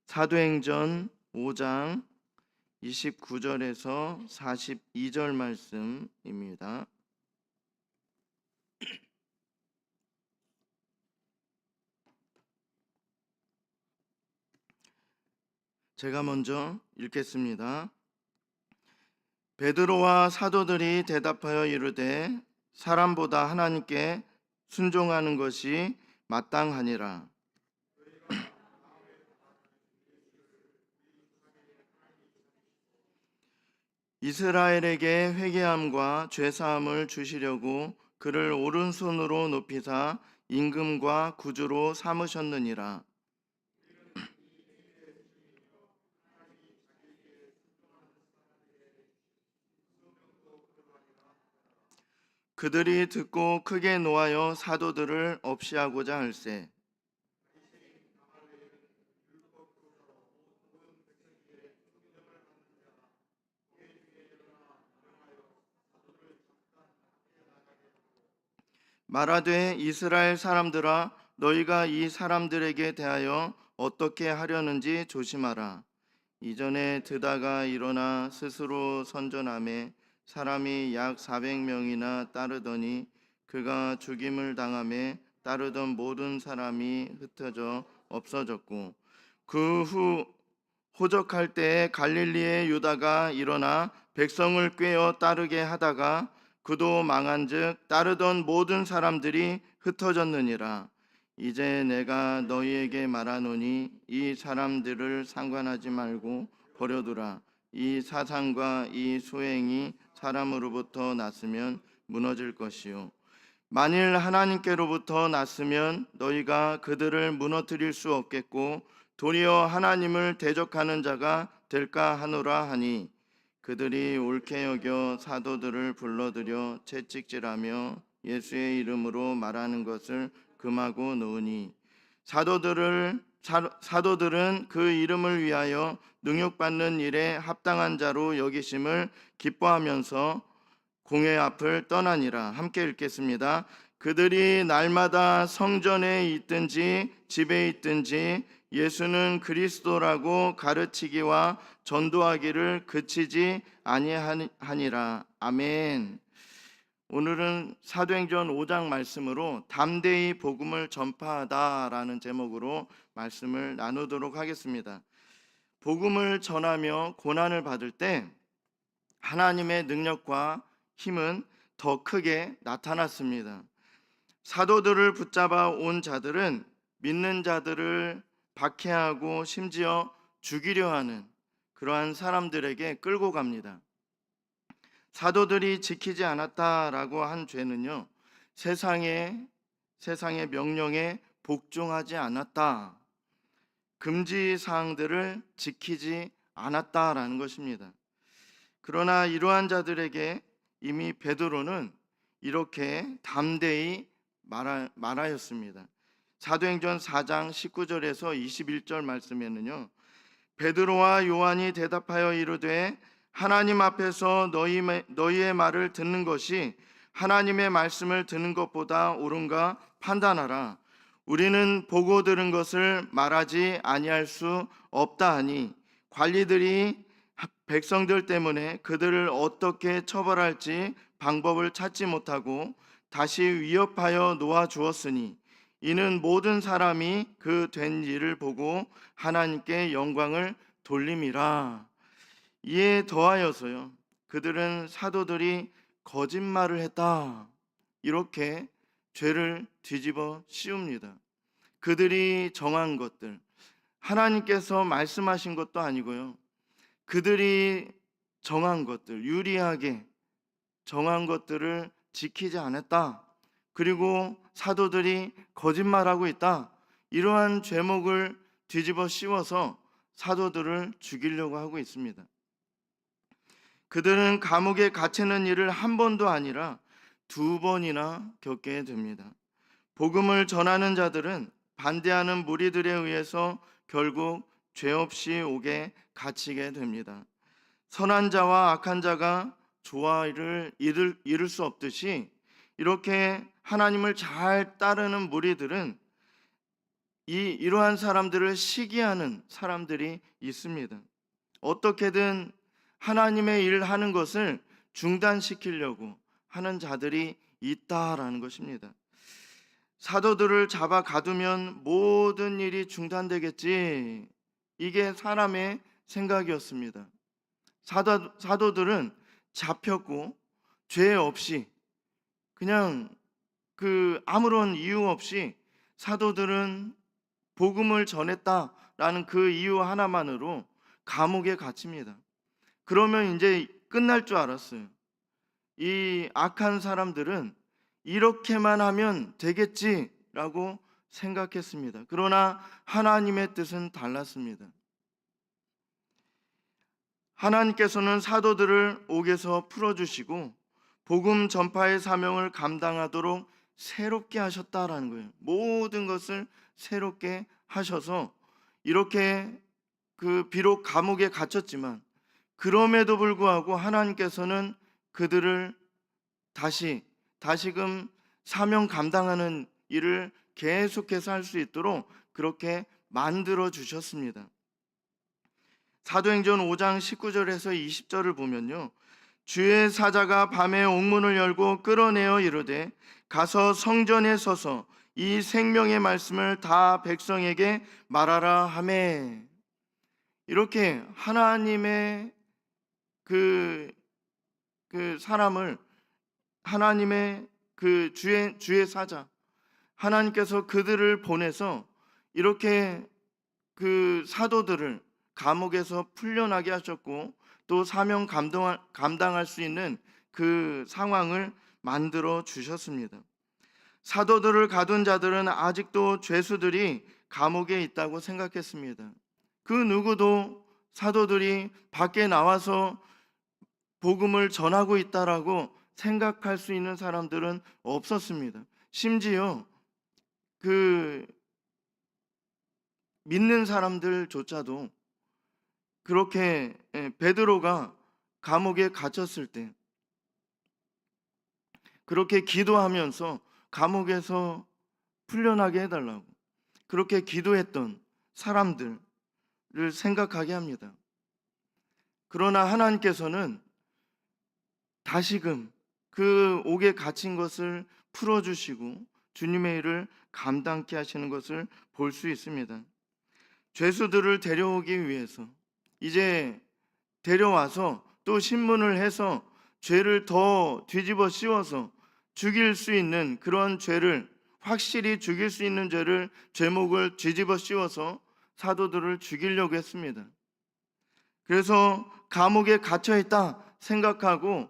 사도행전 5장 29절에서 42절 말씀입니다. 제가 먼저 읽겠습니다. 베드로와 사도들이 대답하여 이르되 사람보다 하나님께 순종하는 것이 마땅하니라. 이스라엘에게 회개함과 죄사함을 주시려고 그를 오른손으로 높이사 임금과 구주로 삼으셨느니라. 그들이 듣고 크게 노하여 사도들을 없이하고자 할세. 말하되 이스라엘 사람들아 너희가 이 사람들에게 대하여 어떻게 하려는지 조심하라. 이전에 드다가 일어나 스스로 선전하매 사람이 약 400명이나 따르더니 그가 죽임을 당하매 따르던 모든 사람이 흩어져 없어졌고 그 후 호적할 때에 갈릴리의 유다가 일어나 백성을 꾀어 따르게 하다가 그도 망한즉 따르던 모든 사람들이 흩어졌느니라. 이제 내가 너희에게 말하노니 이 사람들을 상관하지 말고 버려두라. 이 사상과 이 소행이 사람으로부터 났으면 무너질 것이요 만일 하나님께로부터 났으면 너희가 그들을 무너뜨릴 수 없겠고 도리어 하나님을 대적하는 자가 될까 하노라 하니 그들이 옳게 여겨 사도들을 불러들여 채찍질하며 예수의 이름으로 말하는 것을 금하고 놓으니 사도들은 그 이름을 위하여 능욕받는 일에 합당한 자로 여기심을 기뻐하면서 공회 앞을 떠나니라. 함께 읽겠습니다. 그들이 날마다 성전에 있든지 집에 있든지 예수는 그리스도라고 가르치기와 전도하기를 그치지 아니하니라. 아멘. 오늘은 사도행전 5장 말씀으로 담대히 복음을 전파하다라는 제목으로 말씀을 나누도록 하겠습니다. 복음을 전하며 고난을 받을 때 하나님의 능력과 힘은 더 크게 나타났습니다. 사도들을 붙잡아 온 자들은 믿는 자들을 박해하고 심지어 죽이려 하는 그러한 사람들에게 끌고 갑니다. 사도들이 지키지 않았다라고 한 죄는요, 세상의 명령에 복종하지 않았다, 금지 사항들을 지키지 않았다라는 것입니다. 그러나 이러한 자들에게 이미 베드로는 이렇게 담대히 말하였습니다. 사도행전 4장 19절에서 21절 말씀에는요, 베드로와 요한이 대답하여 이르되 하나님 앞에서 너희의 말을 듣는 것이 하나님의 말씀을 듣는 것보다 옳은가 판단하라. 우리는 보고 들은 것을 말하지 아니할 수 없다 하니 관리들이 백성들 때문에 그들을 어떻게 처벌할지 방법을 찾지 못하고 다시 위협하여 놓아 주었으니 이는 모든 사람이 그 된 일을 보고 하나님께 영광을 돌림이라. 이에 더하여서요 그들은 사도들이 거짓말을 했다 이렇게 죄를 뒤집어 씌웁니다. 그들이 정한 것들, 하나님께서 말씀하신 것도 아니고요, 그들이 정한 것들, 유리하게 정한 것들을 지키지 않았다, 그리고 사도들이 거짓말하고 있다, 이러한 죄목을 뒤집어 씌워서 사도들을 죽이려고 하고 있습니다. 그들은 감옥에 갇히는 일을 한 번도 아니라 2번이나 겪게 됩니다. 복음을 전하는 자들은 반대하는 무리들에 의해서 결국 죄 없이 옥에 갇히게 됩니다. 선한 자와 악한 자가 조화를 이룰 수 없듯이 이렇게 하나님을 잘 따르는 무리들은 이러한 사람들을 시기하는 사람들이 있습니다. 어떻게든 하나님의 일을 하는 것을 중단시키려고 하는 자들이 있다라는 것입니다. 사도들을 잡아 가두면 모든 일이 중단되겠지. 이게 사람의 생각이었습니다. 사도들은 잡혔고 죄 없이 그냥 아무런 이유 없이 사도들은 복음을 전했다라는 그 이유 하나만으로 감옥에 갇힙니다. 그러면 이제 끝날 줄 알았어요. 이 악한 사람들은 이렇게만 하면 되겠지라고 생각했습니다. 그러나 하나님의 뜻은 달랐습니다. 하나님께서는 사도들을 옥에서 풀어주시고 복음 전파의 사명을 감당하도록 새롭게 하셨다라는 거예요. 모든 것을 새롭게 하셔서 이렇게 비록 감옥에 갇혔지만 그럼에도 불구하고 하나님께서는 그들을 다시금 사명 감당하는 일을 계속해서 할 수 있도록 그렇게 만들어 주셨습니다. 사도행전 5장 19절에서 20절을 보면요, 주의 사자가 밤에 옥문을 열고 끌어내어 이르되 가서 성전에 서서 이 생명의 말씀을 다 백성에게 말하라 하매. 이렇게 하나님의 그 사람을, 하나님의 주의 사자, 하나님께서 그들을 보내서 이렇게 사도들을 감옥에서 풀려나게 하셨고 또 사명 감당할 수 있는 그 상황을 만들어 주셨습니다. 사도들을 가둔 자들은 아직도 죄수들이 감옥에 있다고 생각했습니다. 그 누구도 사도들이 밖에 나와서 복음을 전하고 있다라고 생각할 수 있는 사람들은 없었습니다. 심지어 믿는 사람들조차도 그렇게 베드로가 감옥에 갇혔을 때 그렇게 기도하면서 감옥에서 풀려나게 해달라고 그렇게 기도했던 사람들을 생각하게 합니다. 그러나 하나님께서는 다시금 그 옥에 갇힌 것을 풀어주시고 주님의 일을 감당케 하시는 것을 볼 수 있습니다. 죄수들을 데려오기 위해서 이제 데려와서 또 신문을 해서 죄를 더 뒤집어 씌워서 죽일 수 있는 그런 죄를, 확실히 죽일 수 있는 죄를, 죄목을 뒤집어 씌워서 사도들을 죽이려고 했습니다. 그래서 감옥에 갇혀 있다 생각하고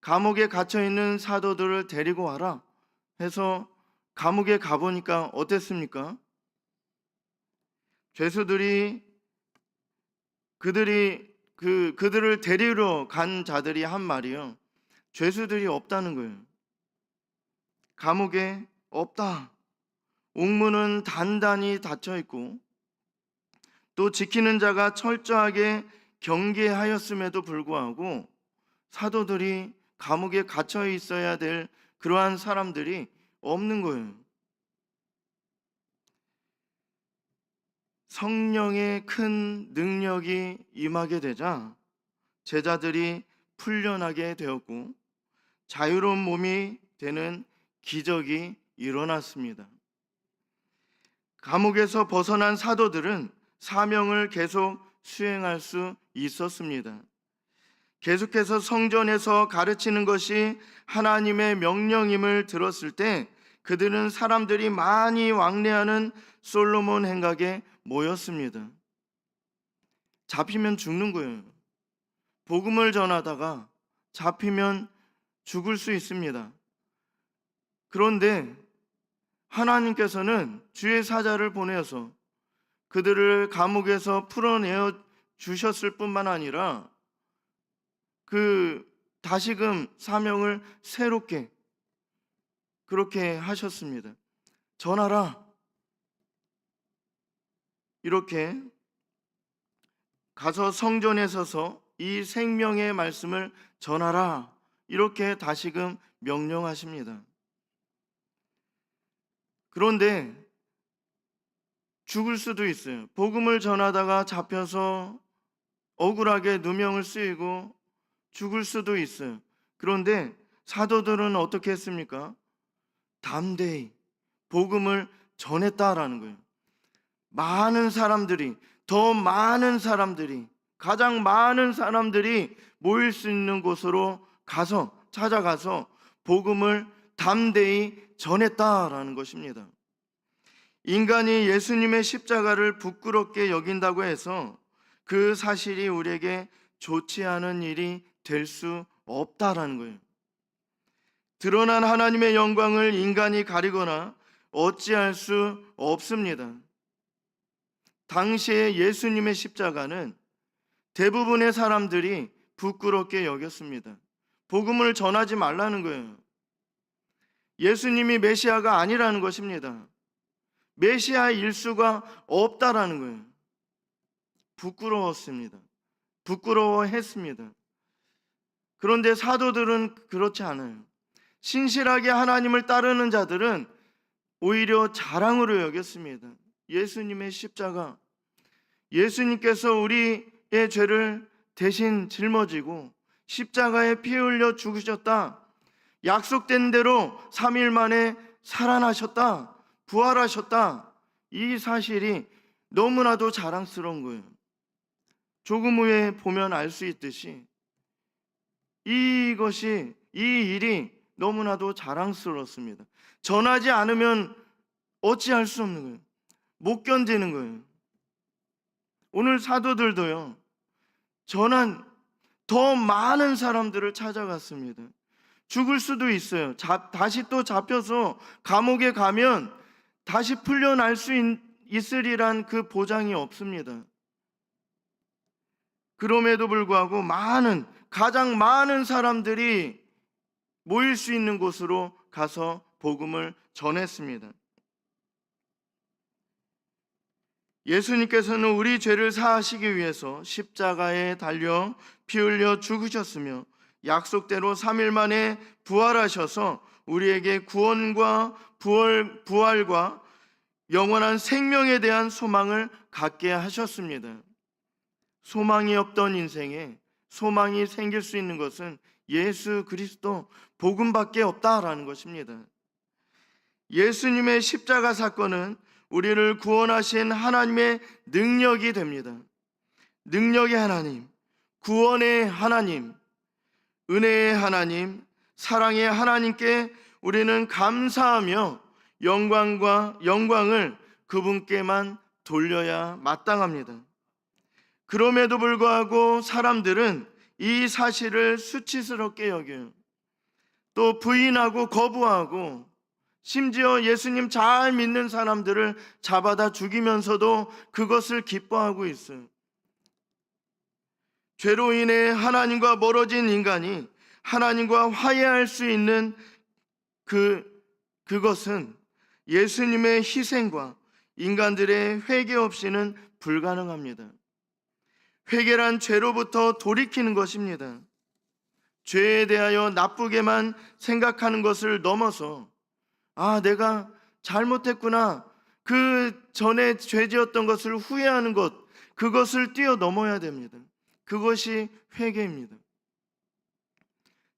감옥에 갇혀 있는 사도들을 데리고 와라 해서 감옥에 가보니까 어땠습니까? 죄수들이 그들을 데리러 간 자들이 한 말이요, 죄수들이 없다는 거예요. 감옥에 없다. 옥문은 단단히 닫혀 있고 또 지키는 자가 철저하게 경계하였음에도 불구하고 사도들이 감옥에 갇혀 있어야 될 그러한 사람들이 없는 거예요. 성령의 큰 능력이 임하게 되자 제자들이 풀려나게 되었고 자유로운 몸이 되는 기적이 일어났습니다. 감옥에서 벗어난 사도들은 사명을 계속 수행할 수 있었습니다. 계속해서 성전에서 가르치는 것이 하나님의 명령임을 들었을 때 그들은 사람들이 많이 왕래하는 솔로몬 행각에 모였습니다. 잡히면 죽는 거예요. 복음을 전하다가 잡히면 죽을 수 있습니다. 그런데 하나님께서는 주의 사자를 보내어서 그들을 감옥에서 풀어내어 주셨을 뿐만 아니라 다시금 사명을 새롭게 그렇게 하셨습니다. 전하라. 이렇게 가서 성전에 서서 이 생명의 말씀을 전하라. 이렇게 다시금 명령하십니다. 그런데 죽을 수도 있어요. 복음을 전하다가 잡혀서 억울하게 누명을 쓰이고 죽을 수도 있어요. 그런데 사도들은 어떻게 했습니까? 담대히 복음을 전했다라는 거예요. 많은 사람들이, 더 많은 사람들이, 가장 많은 사람들이 모일 수 있는 곳으로 찾아가서 복음을 담대히 전했다라는 것입니다. 인간이 예수님의 십자가를 부끄럽게 여긴다고 해서 그 사실이 우리에게 좋지 않은 일이 될 수 없다라는 거예요. 드러난 하나님의 영광을 인간이 가리거나 어찌할 수 없습니다. 당시에 예수님의 십자가는 대부분의 사람들이 부끄럽게 여겼습니다. 복음을 전하지 말라는 거예요. 예수님이 메시아가 아니라는 것입니다. 메시아일 수가 없다라는 거예요. 부끄러웠습니다. 부끄러워했습니다. 그런데 사도들은 그렇지 않아요. 신실하게 하나님을 따르는 자들은 오히려 자랑으로 여겼습니다. 예수님의 십자가, 예수님께서 우리의 죄를 대신 짊어지고 십자가에 피 흘려 죽으셨다. 약속된 대로 3일 만에 살아나셨다. 부활하셨다. 이 사실이 너무나도 자랑스러운 거예요. 조금 후에 보면 알 수 있듯이 이 일이 너무나도 자랑스러웠습니다. 전하지 않으면 어찌할 수 없는 거예요. 못 견디는 거예요. 오늘 사도들도요, 더 많은 사람들을 찾아갔습니다. 죽을 수도 있어요. 다시 또 잡혀서 감옥에 가면 다시 풀려날 수 있으리란 그 보장이 없습니다. 그럼에도 불구하고 가장 많은 사람들이 모일 수 있는 곳으로 가서 복음을 전했습니다. 예수님께서는 우리 죄를 사하시기 위해서 십자가에 달려 피 흘려 죽으셨으며 약속대로 3일 만에 부활하셔서 우리에게 구원과 부활과 영원한 생명에 대한 소망을 갖게 하셨습니다. 소망이 없던 인생에 소망이 생길 수 있는 것은 예수 그리스도 복음밖에 없다라는 것입니다. 예수님의 십자가 사건은 우리를 구원하신 하나님의 능력이 됩니다. 능력의 하나님, 구원의 하나님, 은혜의 하나님, 사랑의 하나님께 우리는 감사하며 영광을 그분께만 돌려야 마땅합니다. 그럼에도 불구하고 사람들은 이 사실을 수치스럽게 여겨요. 또 부인하고 거부하고 심지어 예수님 잘 믿는 사람들을 잡아다 죽이면서도 그것을 기뻐하고 있어요. 죄로 인해 하나님과 멀어진 인간이 하나님과 화해할 수 있는 그것은 예수님의 희생과 인간들의 회개 없이는 불가능합니다. 회개란 죄로부터 돌이키는 것입니다. 죄에 대하여 나쁘게만 생각하는 것을 넘어서 내가 잘못했구나, 그 전에 죄 지었던 것을 후회하는 것, 그것을 뛰어넘어야 됩니다. 그것이 회개입니다.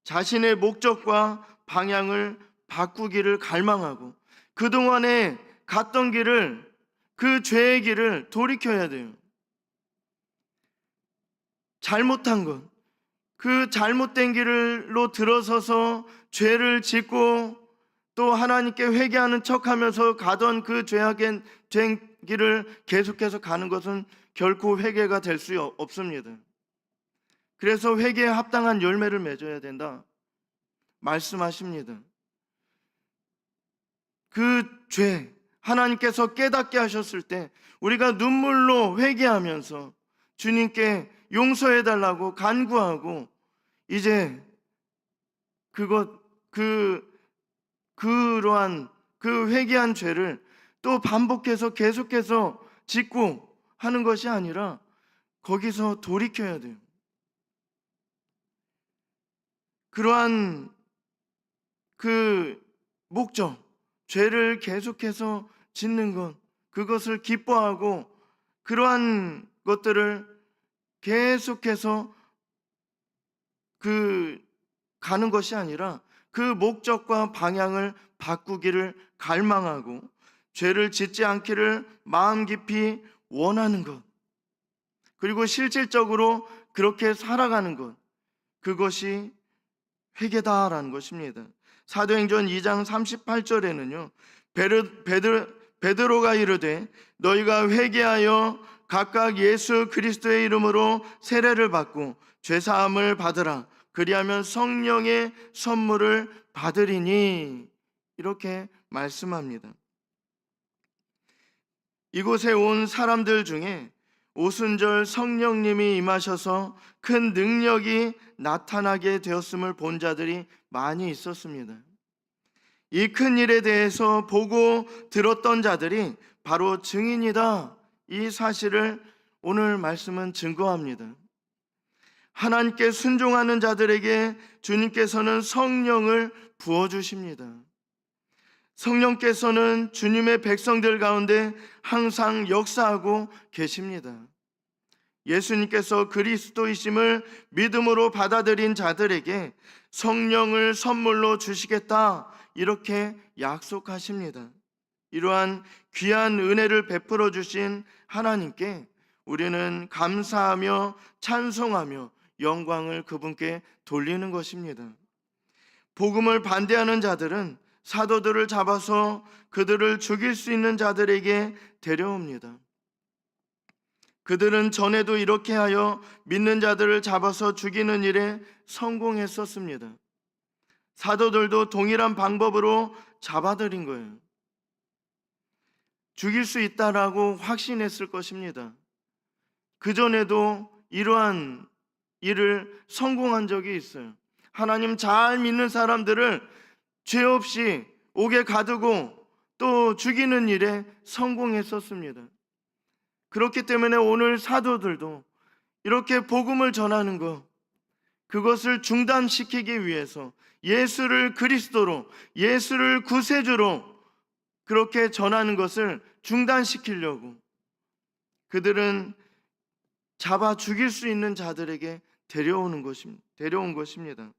자신의 목적과 방향을 바꾸기를 갈망하고 그동안에 갔던 길을, 그 죄의 길을 돌이켜야 돼요. 잘못한 것, 그 잘못된 길로 들어서서 죄를 짓고 또 하나님께 회개하는 척하면서 가던 그 죄악의 길을 계속해서 가는 것은 결코 회개가 될 수 없습니다. 그래서 회개에 합당한 열매를 맺어야 된다 말씀하십니다. 그 죄, 하나님께서 깨닫게 하셨을 때 우리가 눈물로 회개하면서 주님께 용서해달라고 간구하고 이제 그러한 그 회개한 죄를 또 반복해서 계속해서 짓고 하는 것이 아니라 거기서 돌이켜야 돼요. 그러한 그 목적, 죄를 계속해서 짓는 것, 그것을 기뻐하고 그러한 것들을 계속해서 가는 것이 아니라 그 목적과 방향을 바꾸기를 갈망하고 죄를 짓지 않기를 마음 깊이 원하는 것, 그리고 실질적으로 그렇게 살아가는 것, 그것이 회개다라는 것입니다. 사도행전 2장 38절에는요 베드로가 이르되 너희가 회개하여 각각 예수 그리스도의 이름으로 세례를 받고 죄사함을 받으라. 그리하면 성령의 선물을 받으리니, 이렇게 말씀합니다. 이곳에 온 사람들 중에 오순절 성령님이 임하셔서 큰 능력이 나타나게 되었음을 본 자들이 많이 있었습니다. 이 큰 일에 대해서 보고 들었던 자들이 바로 증인이다, 이 사실을 오늘 말씀은 증거합니다. 하나님께 순종하는 자들에게 주님께서는 성령을 부어주십니다. 성령께서는 주님의 백성들 가운데 항상 역사하고 계십니다. 예수님께서 그리스도이심을 믿음으로 받아들인 자들에게 성령을 선물로 주시겠다, 이렇게 약속하십니다. 이러한 귀한 은혜를 베풀어 주신 하나님께 우리는 감사하며 찬송하며 영광을 그분께 돌리는 것입니다. 복음을 반대하는 자들은 사도들을 잡아서 그들을 죽일 수 있는 자들에게 데려옵니다. 그들은 전에도 이렇게 하여 믿는 자들을 잡아서 죽이는 일에 성공했었습니다. 사도들도 동일한 방법으로 잡아들인 거예요. 죽일 수 있다라고 확신했을 것입니다. 그전에도 이러한 일을 성공한 적이 있어요. 하나님 잘 믿는 사람들을 죄 없이 옥에 가두고 또 죽이는 일에 성공했었습니다. 그렇기 때문에 오늘 사도들도 이렇게 복음을 전하는 것, 그것을 중단시키기 위해서 예수를 그리스도로, 예수를 구세주로 그렇게 전하는 것을 중단시키려고 그들은 잡아 죽일 수 있는 자들에게 데려온 것입니다.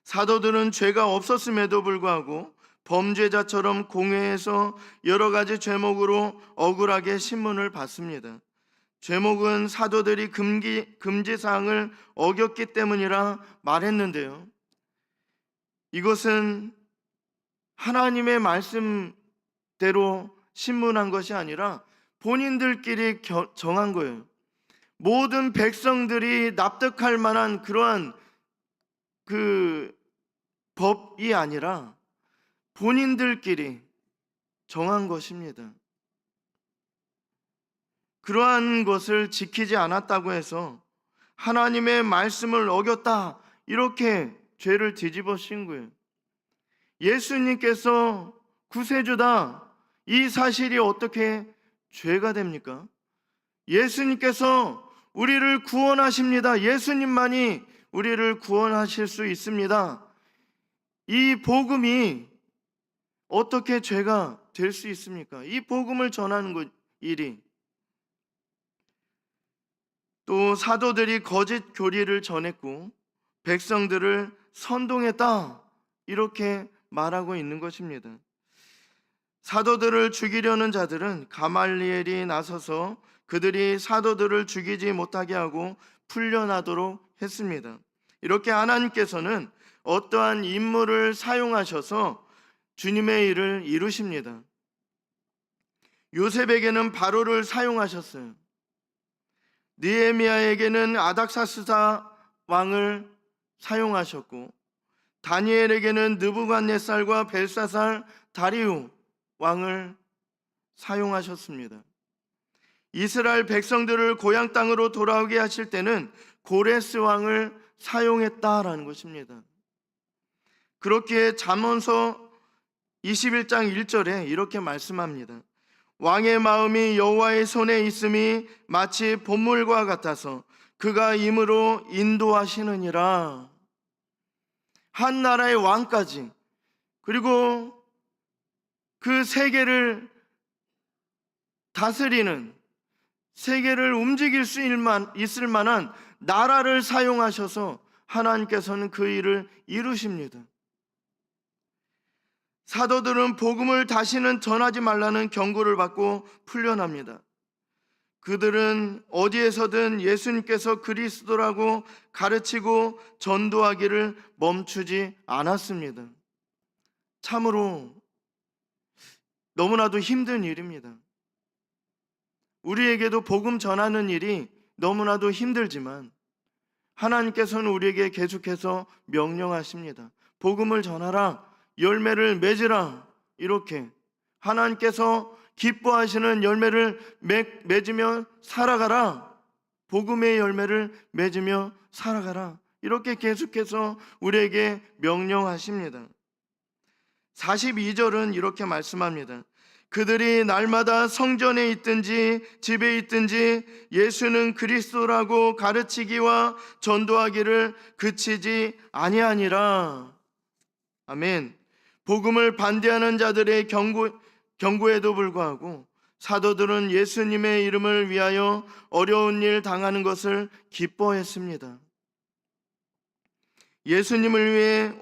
사도들은 죄가 없었음에도 불구하고 범죄자처럼 공회에서 여러 가지 죄목으로 억울하게 신문을 받습니다. 죄목은 사도들이 금지사항을 어겼기 때문이라 말했는데요, 이것은 하나님의 말씀대로 신문한 것이 아니라 본인들끼리 정한 거예요. 모든 백성들이 납득할 만한 그러한 법이 아니라 본인들끼리 정한 것입니다. 그러한 것을 지키지 않았다고 해서 하나님의 말씀을 어겼다, 이렇게 죄를 뒤집어 씌운 거예요. 예수님께서 구세주다, 이 사실이 어떻게 죄가 됩니까? 예수님께서 우리를 구원하십니다. 예수님만이 우리를 구원하실 수 있습니다. 이 복음이 어떻게 죄가 될 수 있습니까? 이 복음을 전하는 일이. 또 사도들이 거짓 교리를 전했고 백성들을 선동했다, 이렇게 말하고 있는 것입니다. 사도들을 죽이려는 자들은 가말리엘이 나서서 그들이 사도들을 죽이지 못하게 하고 풀려나도록 했습니다. 이렇게 하나님께서는 어떠한 인물을 사용하셔서 주님의 일을 이루십니다. 요셉에게는 바로를 사용하셨어요. 느헤미야에게는 아닥사스다 왕을 사용하셨고, 다니엘에게는 느부갓네살과 벨사살, 다리우 왕을 사용하셨습니다. 이스라엘 백성들을 고향 땅으로 돌아오게 하실 때는 고레스 왕을 사용했다라는 것입니다. 그렇게 잠언서 21장 1절에 이렇게 말씀합니다. 왕의 마음이 여호와의 손에 있음이 마치 봇물과 같아서 그가 임으로 인도하시느니라. 한 나라의 왕까지, 그리고 그 세계를 다스리는, 세계를 움직일 수 있을 만한 나라를 사용하셔서 하나님께서는 그 일을 이루십니다. 사도들은 복음을 다시는 전하지 말라는 경고를 받고 풀려납니다. 그들은 어디에서든 예수님께서 그리스도라고 가르치고 전도하기를 멈추지 않았습니다. 참으로 너무나도 힘든 일입니다. 우리에게도 복음 전하는 일이 너무나도 힘들지만 하나님께서는 우리에게 계속해서 명령하십니다. 복음을 전하라, 열매를 맺으라. 이렇게 하나님께서 기뻐하시는 열매를 맺으며 살아가라. 복음의 열매를 맺으며 살아가라. 이렇게 계속해서 우리에게 명령하십니다. 42절은 이렇게 말씀합니다. 그들이 날마다 성전에 있든지 집에 있든지 예수는 그리스도라고 가르치기와 전도하기를 그치지 아니하니라. 아멘. 복음을 반대하는 자들의 경고에도 불구하고 사도들은 예수님의 이름을 위하여 어려운 일 당하는 것을 기뻐했습니다. 예수님을 위해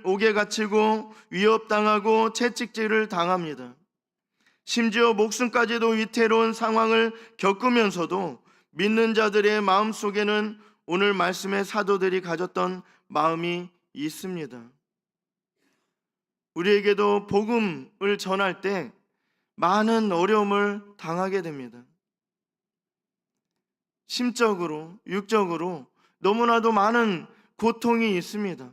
옥에 갇히고 위협당하고 채찍질을 당합니다. 심지어 목숨까지도 위태로운 상황을 겪으면서도 믿는 자들의 마음속에는 오늘 말씀의 사도들이 가졌던 마음이 있습니다. 우리에게도 복음을 전할 때 많은 어려움을 당하게 됩니다. 심적으로, 육적으로 너무나도 많은 고통이 있습니다.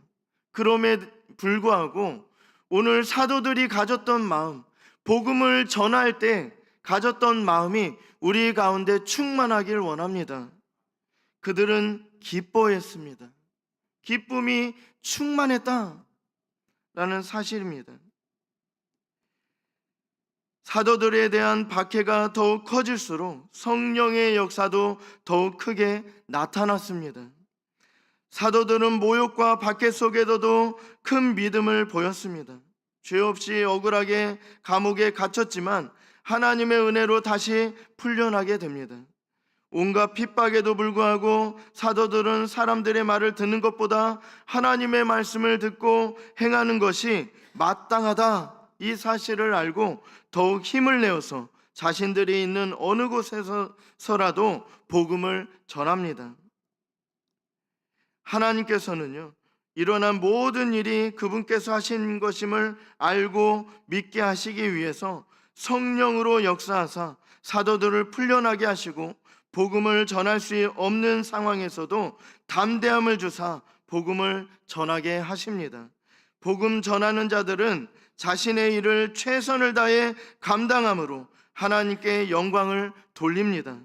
그럼에 불구하고 오늘 사도들이 가졌던 마음, 복음을 전할 때 가졌던 마음이 우리 가운데 충만하길 원합니다. 그들은 기뻐했습니다. 기쁨이 충만했다라는 사실입니다. 사도들에 대한 박해가 더욱 커질수록 성령의 역사도 더욱 크게 나타났습니다. 사도들은 모욕과 박해 속에서도 큰 믿음을 보였습니다. 죄 없이 억울하게 감옥에 갇혔지만 하나님의 은혜로 다시 풀려나게 됩니다. 온갖 핍박에도 불구하고 사도들은 사람들의 말을 듣는 것보다 하나님의 말씀을 듣고 행하는 것이 마땅하다, 이 사실을 알고 더욱 힘을 내어서 자신들이 있는 어느 곳에서라도 복음을 전합니다. 하나님께서는요, 일어난 모든 일이 그분께서 하신 것임을 알고 믿게 하시기 위해서 성령으로 역사하사 사도들을 풀려나게 하시고 복음을 전할 수 없는 상황에서도 담대함을 주사 복음을 전하게 하십니다. 복음 전하는 자들은 자신의 일을 최선을 다해 감당함으로 하나님께 영광을 돌립니다.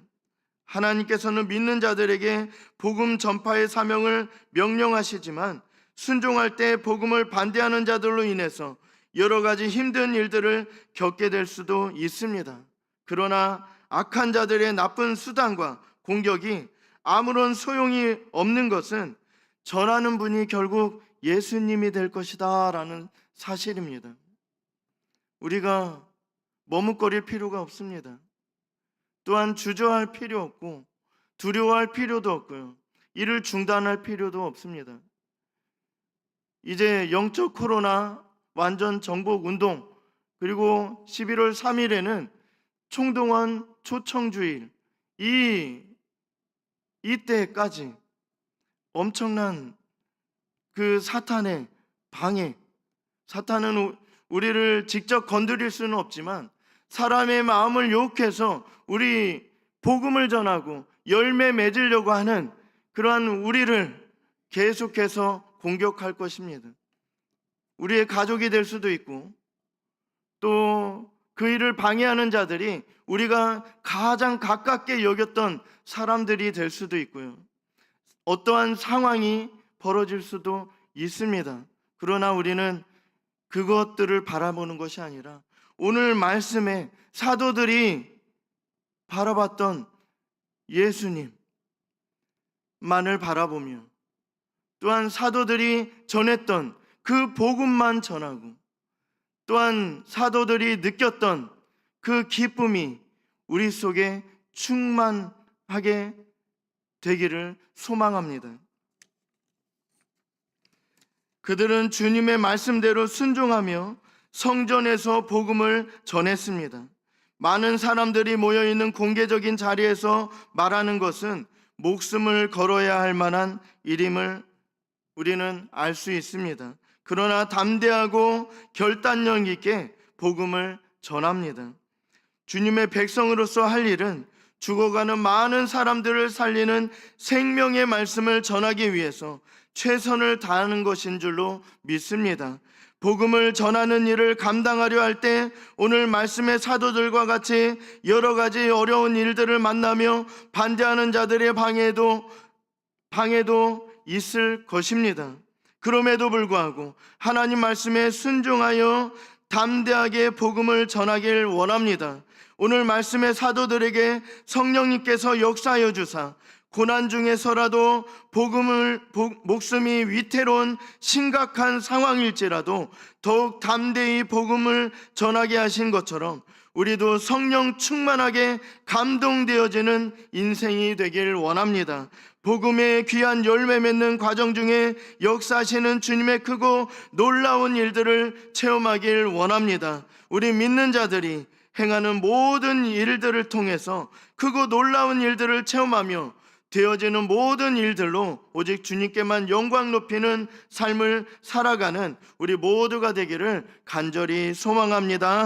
하나님께서는 믿는 자들에게 복음 전파의 사명을 명령하시지만 순종할 때 복음을 반대하는 자들로 인해서 여러 가지 힘든 일들을 겪게 될 수도 있습니다. 그러나 악한 자들의 나쁜 수단과 공격이 아무런 소용이 없는 것은 전하는 분이 결국 예수님이 될 것이다 라는 사실입니다. 우리가 머뭇거릴 필요가 없습니다. 또한 주저할 필요 없고 두려워할 필요도 없고요, 이를 중단할 필요도 없습니다. 이제 영적 코로나 완전 정복 운동, 그리고 11월 3일에는 총동원 초청주일, 이때까지 엄청난 그 사탄의 방해, 사탄은 우리를 직접 건드릴 수는 없지만 사람의 마음을 유혹해서 우리 복음을 전하고 열매 맺으려고 하는 그러한 우리를 계속해서 공격할 것입니다. 우리의 가족이 될 수도 있고 또 그 일을 방해하는 자들이 우리가 가장 가깝게 여겼던 사람들이 될 수도 있고요, 어떠한 상황이 벌어질 수도 있습니다. 그러나 우리는 그것들을 바라보는 것이 아니라 오늘 말씀에 사도들이 바라봤던 예수님만을 바라보며 또한 사도들이 전했던 그 복음만 전하고 또한 사도들이 느꼈던 그 기쁨이 우리 속에 충만하게 되기를 소망합니다. 그들은 주님의 말씀대로 순종하며 성전에서 복음을 전했습니다. 많은 사람들이 모여있는 공개적인 자리에서 말하는 것은 목숨을 걸어야 할 만한 일임을 우리는 알 수 있습니다. 그러나 담대하고 결단력 있게 복음을 전합니다. 주님의 백성으로서 할 일은 죽어가는 많은 사람들을 살리는 생명의 말씀을 전하기 위해서 최선을 다하는 것인 줄로 믿습니다. 복음을 전하는 일을 감당하려 할 때 오늘 말씀의 사도들과 같이 여러 가지 어려운 일들을 만나며 반대하는 자들의 방해도 있을 것입니다. 그럼에도 불구하고 하나님 말씀에 순종하여 담대하게 복음을 전하길 원합니다. 오늘 말씀의 사도들에게 성령님께서 역사하여 주사 고난 중에서라도 목숨이 위태로운 심각한 상황일지라도 더욱 담대히 복음을 전하게 하신 것처럼 우리도 성령 충만하게 감동되어지는 인생이 되길 원합니다. 복음의 귀한 열매 맺는 과정 중에 역사하시는 주님의 크고 놀라운 일들을 체험하길 원합니다. 우리 믿는 자들이 행하는 모든 일들을 통해서 크고 놀라운 일들을 체험하며 되어지는 모든 일들로 오직 주님께만 영광 높이는 삶을 살아가는 우리 모두가 되기를 간절히 소망합니다.